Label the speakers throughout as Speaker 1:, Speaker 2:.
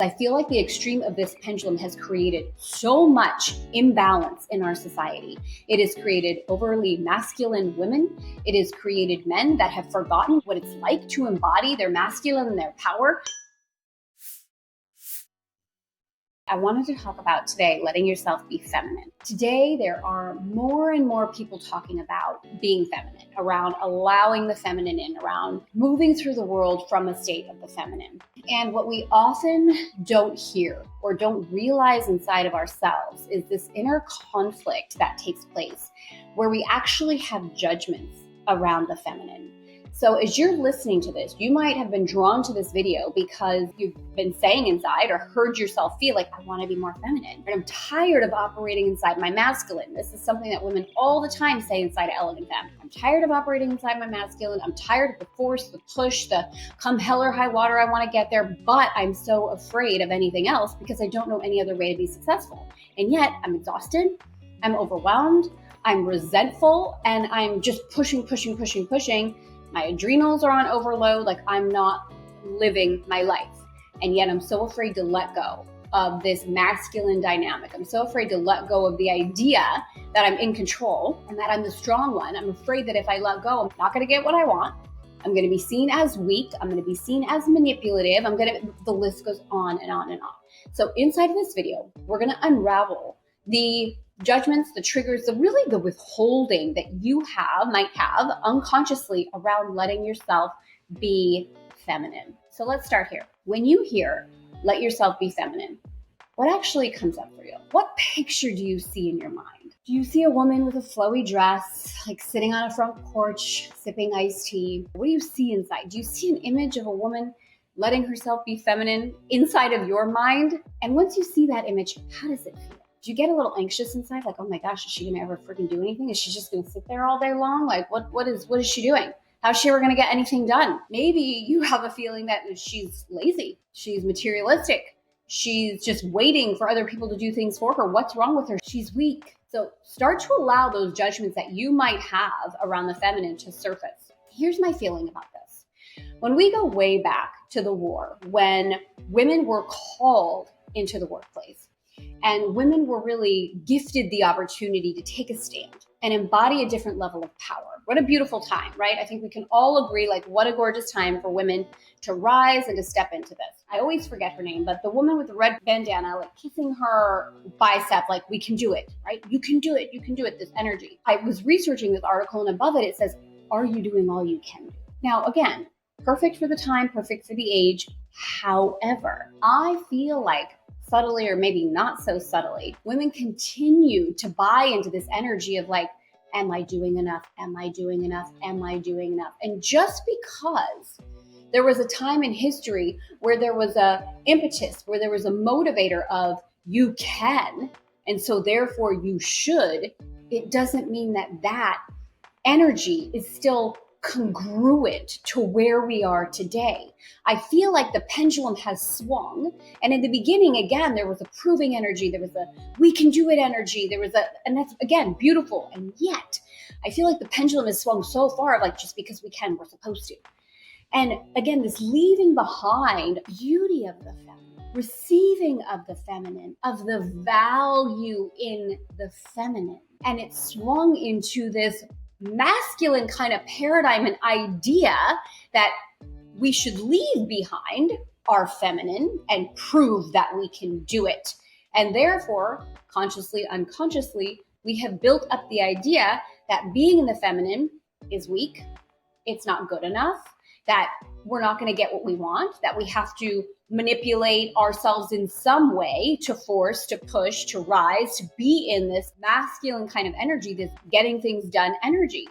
Speaker 1: I feel like the extreme of this pendulum has created so much imbalance in our society. It has created overly masculine women. It has created men that have forgotten what it's like to embody their masculine and their power. I wanted to talk about today letting yourself be feminine. Today, there are more and more people talking about being feminine, around allowing the feminine in, around moving through the world from a state of the feminine. And what we often don't hear or don't realize inside of ourselves is this inner conflict that takes place where we actually have judgments around the feminine. So as you're listening to this, you might have been drawn to this video because you've been saying inside or heard yourself feel like, I want to be more feminine. And I'm tired of operating inside my masculine. This is something that women all the time say inside Elegant Femme. I'm tired of operating inside my masculine. I'm tired of the force, the push, the come hell or high water, I want to get there. But I'm so afraid of anything else because I don't know any other way to be successful. And yet I'm exhausted. I'm overwhelmed. I'm resentful. And I'm just pushing. My adrenals are on overload, like I'm not living my life. And yet I'm so afraid to let go of this masculine dynamic. I'm so afraid to let go of the idea that I'm in control and that I'm the strong one. I'm afraid that if I let go, I'm not going to get what I want. I'm going to be seen as weak. I'm going to be seen as manipulative. The list goes on and on and on. So inside of this video, we're going to unravel the judgments, the triggers, the withholding that you might have unconsciously around letting yourself be feminine. So let's start here. When you hear, let yourself be feminine, what actually comes up for you? What picture do you see in your mind? Do you see a woman with a flowy dress, like sitting on a front porch, sipping iced tea? What do you see inside? Do you see an image of a woman letting herself be feminine inside of your mind? And once you see that image, how does it feel? Do you get a little anxious inside? Like, oh my gosh, is she gonna ever freaking do anything? Is she just gonna sit there all day long? Like, what is she doing? How's she ever gonna get anything done? Maybe you have a feeling that she's lazy. She's materialistic. She's just waiting for other people to do things for her. What's wrong with her? She's weak. So start to allow those judgments that you might have around the feminine to surface. Here's my feeling about this. When we go way back to the war, when women were called into the workplace, and women were really gifted the opportunity to take a stand and embody a different level of power. What a beautiful time, right? I think we can all agree, like, what a gorgeous time for women to rise and to step into this. I always forget her name, but the woman with the red bandana, like kissing her bicep, like, we can do it, right? You can do it, this energy. I was researching this article and above it says, are you doing all you can do? Now, again, perfect for the time, perfect for the age. However, I feel like subtly or maybe not so subtly, women continue to buy into this energy of like, am I doing enough? Am I doing enough? Am I doing enough? And just because there was a time in history where there was a impetus, where there was a motivator of you can, and so therefore you should, it doesn't mean that energy is still congruent to where we are today. I feel like the pendulum has swung. And in the beginning, again, there was a proving energy. There was a we can do it energy. And that's, again, beautiful. And yet, I feel like the pendulum has swung so far of like, just because we can, we're supposed to. And again, this leaving behind beauty of the feminine, receiving of the feminine, of the value in the feminine. And it swung into this masculine kind of paradigm and idea that we should leave behind our feminine and prove that we can do it. And therefore, consciously, unconsciously, we have built up the idea that being in the feminine is weak, it's not good enough, that we're not going to get what we want, that we have to manipulate ourselves in some way to force, to push, to rise, to be in this masculine kind of energy, this getting things done energy.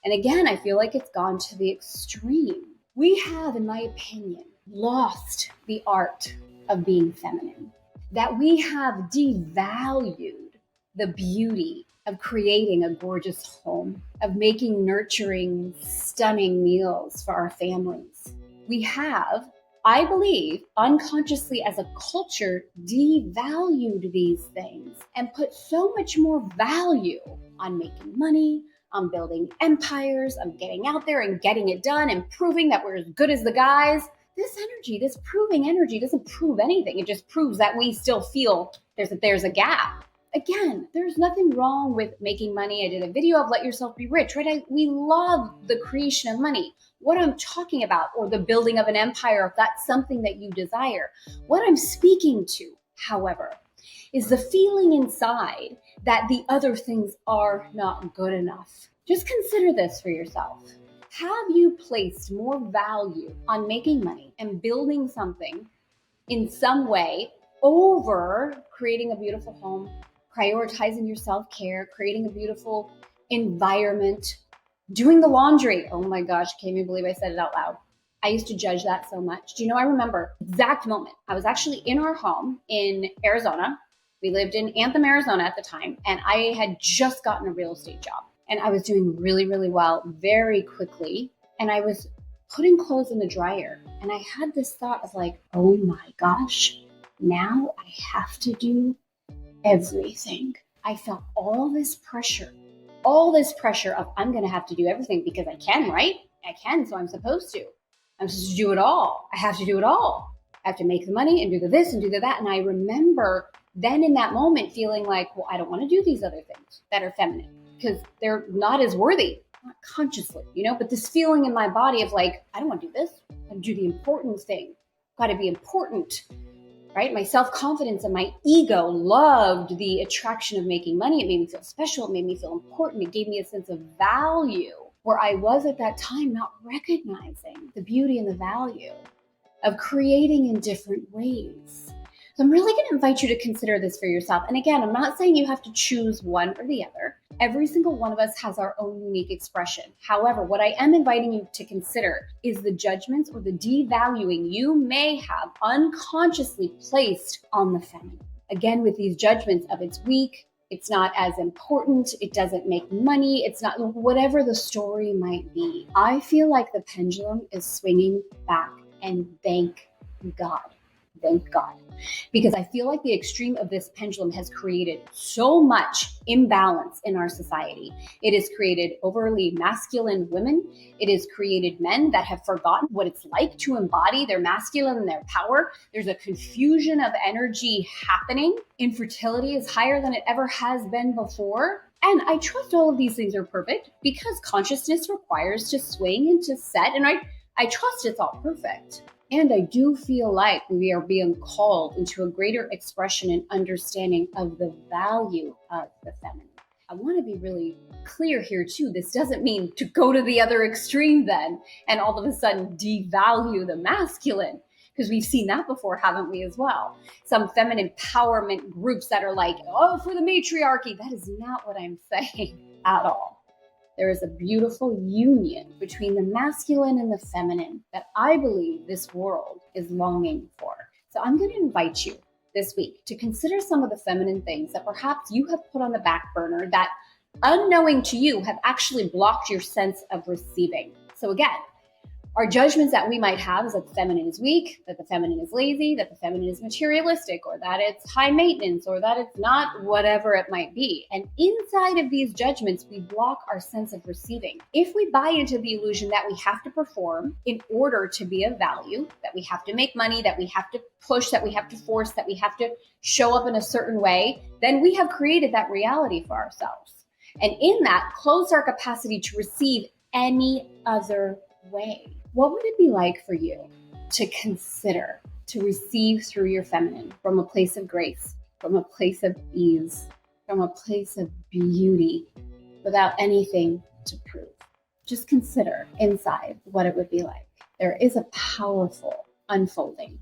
Speaker 1: And again, I feel like it's gone to the extreme. We have, in my opinion, lost the art of being feminine, that we have devalued the beauty of creating a gorgeous home, of making nurturing, stunning meals for our families. We have, I believe, unconsciously as a culture, devalued these things and put so much more value on making money, on building empires, on getting out there and getting it done and proving that we're as good as the guys. This energy, this proving energy doesn't prove anything. It just proves that we still feel there's a gap. Again, there's nothing wrong with making money. I did a video of Let Yourself Be Rich, right? We love the creation of money. What I'm talking about, or the building of an empire, if that's something that you desire. What I'm speaking to, however, is the feeling inside that the other things are not good enough. Just consider this for yourself. Have you placed more value on making money and building something in some way over creating a beautiful home, prioritizing your self-care, creating a beautiful environment, doing the laundry? Oh my gosh, I can't even believe I said it out loud. I used to judge that so much. Do you know, I remember exact moment. I was actually in our home in Arizona. We lived in Anthem, Arizona at the time, and I had just gotten a real estate job. And I was doing really, really well very quickly. And I was putting clothes in the dryer. And I had this thought of like, oh my gosh, now I have to do everything. I felt all this pressure of I'm going to have to do everything because I can, right? I can, so I'm supposed to. I'm supposed to do it all. I have to do it all. I have to make the money and do the this and do the that. And I remember then in that moment feeling like, well, I don't want to do these other things that are feminine because they're not as worthy, not consciously, but this feeling in my body of like, I don't want to do this. I do the important thing. Got to be important, right? My self-confidence and my ego loved the attraction of making money. It made me feel special. It made me feel important. It gave me a sense of value where I was at that time not recognizing the beauty and the value of creating in different ways. So I'm really going to invite you to consider this for yourself. And again, I'm not saying you have to choose one or the other. Every single one of us has our own unique expression. However, what I am inviting you to consider is the judgments or the devaluing you may have unconsciously placed on the feminine. Again, with these judgments of it's weak, it's not as important, it doesn't make money, it's not, whatever the story might be. I feel like the pendulum is swinging back, and thank God. Thank God. Because I feel like the extreme of this pendulum has created so much imbalance in our society. It has created overly masculine women. It has created men that have forgotten what it's like to embody their masculine and their power. There's a confusion of energy happening. Infertility is higher than it ever has been before. And I trust all of these things are perfect because consciousness requires to swing and to set. And I trust it's all perfect. And I do feel like we are being called into a greater expression and understanding of the value of the feminine. I want to be really clear here too. This doesn't mean to go to the other extreme then and all of a sudden devalue the masculine, because we've seen that before, haven't we, as well? Some feminine empowerment groups that are like, oh, for the matriarchy. That is not what I'm saying at all. There is a beautiful union between the masculine and the feminine that I believe this world is longing for. So I'm going to invite you this week to consider some of the feminine things that perhaps you have put on the back burner that, unknowing to you, have actually blocked your sense of receiving. So again, our judgments that we might have is that the feminine is weak, that the feminine is lazy, that the feminine is materialistic, or that it's high maintenance, or that it's not, whatever it might be. And inside of these judgments, we block our sense of receiving. If we buy into the illusion that we have to perform in order to be of value, that we have to make money, that we have to push, that we have to force, that we have to show up in a certain way, then we have created that reality for ourselves. And in that, close our capacity to receive any other way. What would it be like for you to consider to receive through your feminine from a place of grace, from a place of ease, from a place of beauty, without anything to prove? Just consider inside what it would be like. There is a powerful unfolding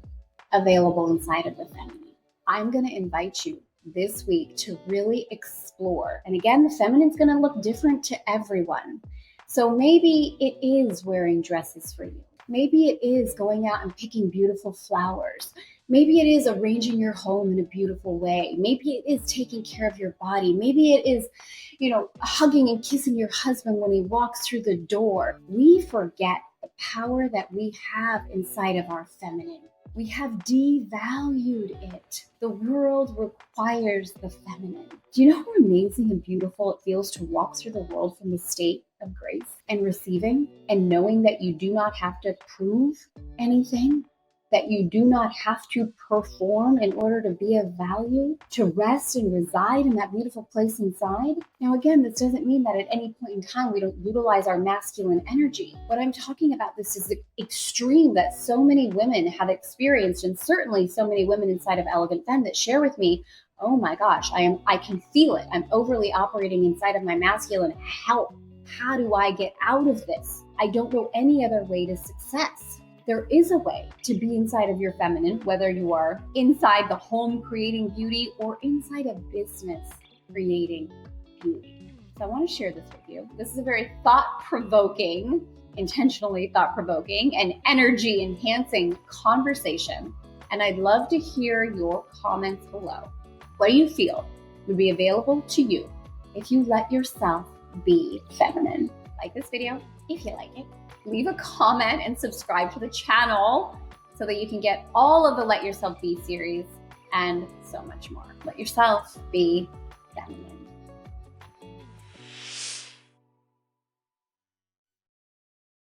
Speaker 1: available inside of the feminine. I'm going to invite you this week to really explore. And again, the feminine's going to look different to everyone. So maybe it is wearing dresses for you. Maybe it is going out and picking beautiful flowers. Maybe it is arranging your home in a beautiful way. Maybe it is taking care of your body. Maybe it is, hugging and kissing your husband when he walks through the door. We forget the power that we have inside of our feminine. We have devalued it. The world requires the feminine. Do you know how amazing and beautiful it feels to walk through the world from a state of grace and receiving and knowing that you do not have to prove anything, that you do not have to perform in order to be of value, to rest and reside in that beautiful place inside. Now, again, this doesn't mean that at any point in time we don't utilize our masculine energy. What I'm talking about, this is the extreme that so many women have experienced, and certainly so many women inside of Elegant Femme that share with me, oh my gosh, I can feel it. I'm overly operating inside of my masculine. Help. How do I get out of this? I don't know any other way to success. There is a way to be inside of your feminine, whether you are inside the home creating beauty or inside a business creating beauty. So I want to share this with you. This is a very thought-provoking, intentionally thought-provoking, and energy-enhancing conversation. And I'd love to hear your comments below. What do you feel would be available to you if you let yourself be feminine? Like this video if you like it. Leave a comment and subscribe to the channel so that you can get all of the Let Yourself Be series and so much more. Let yourself be feminine.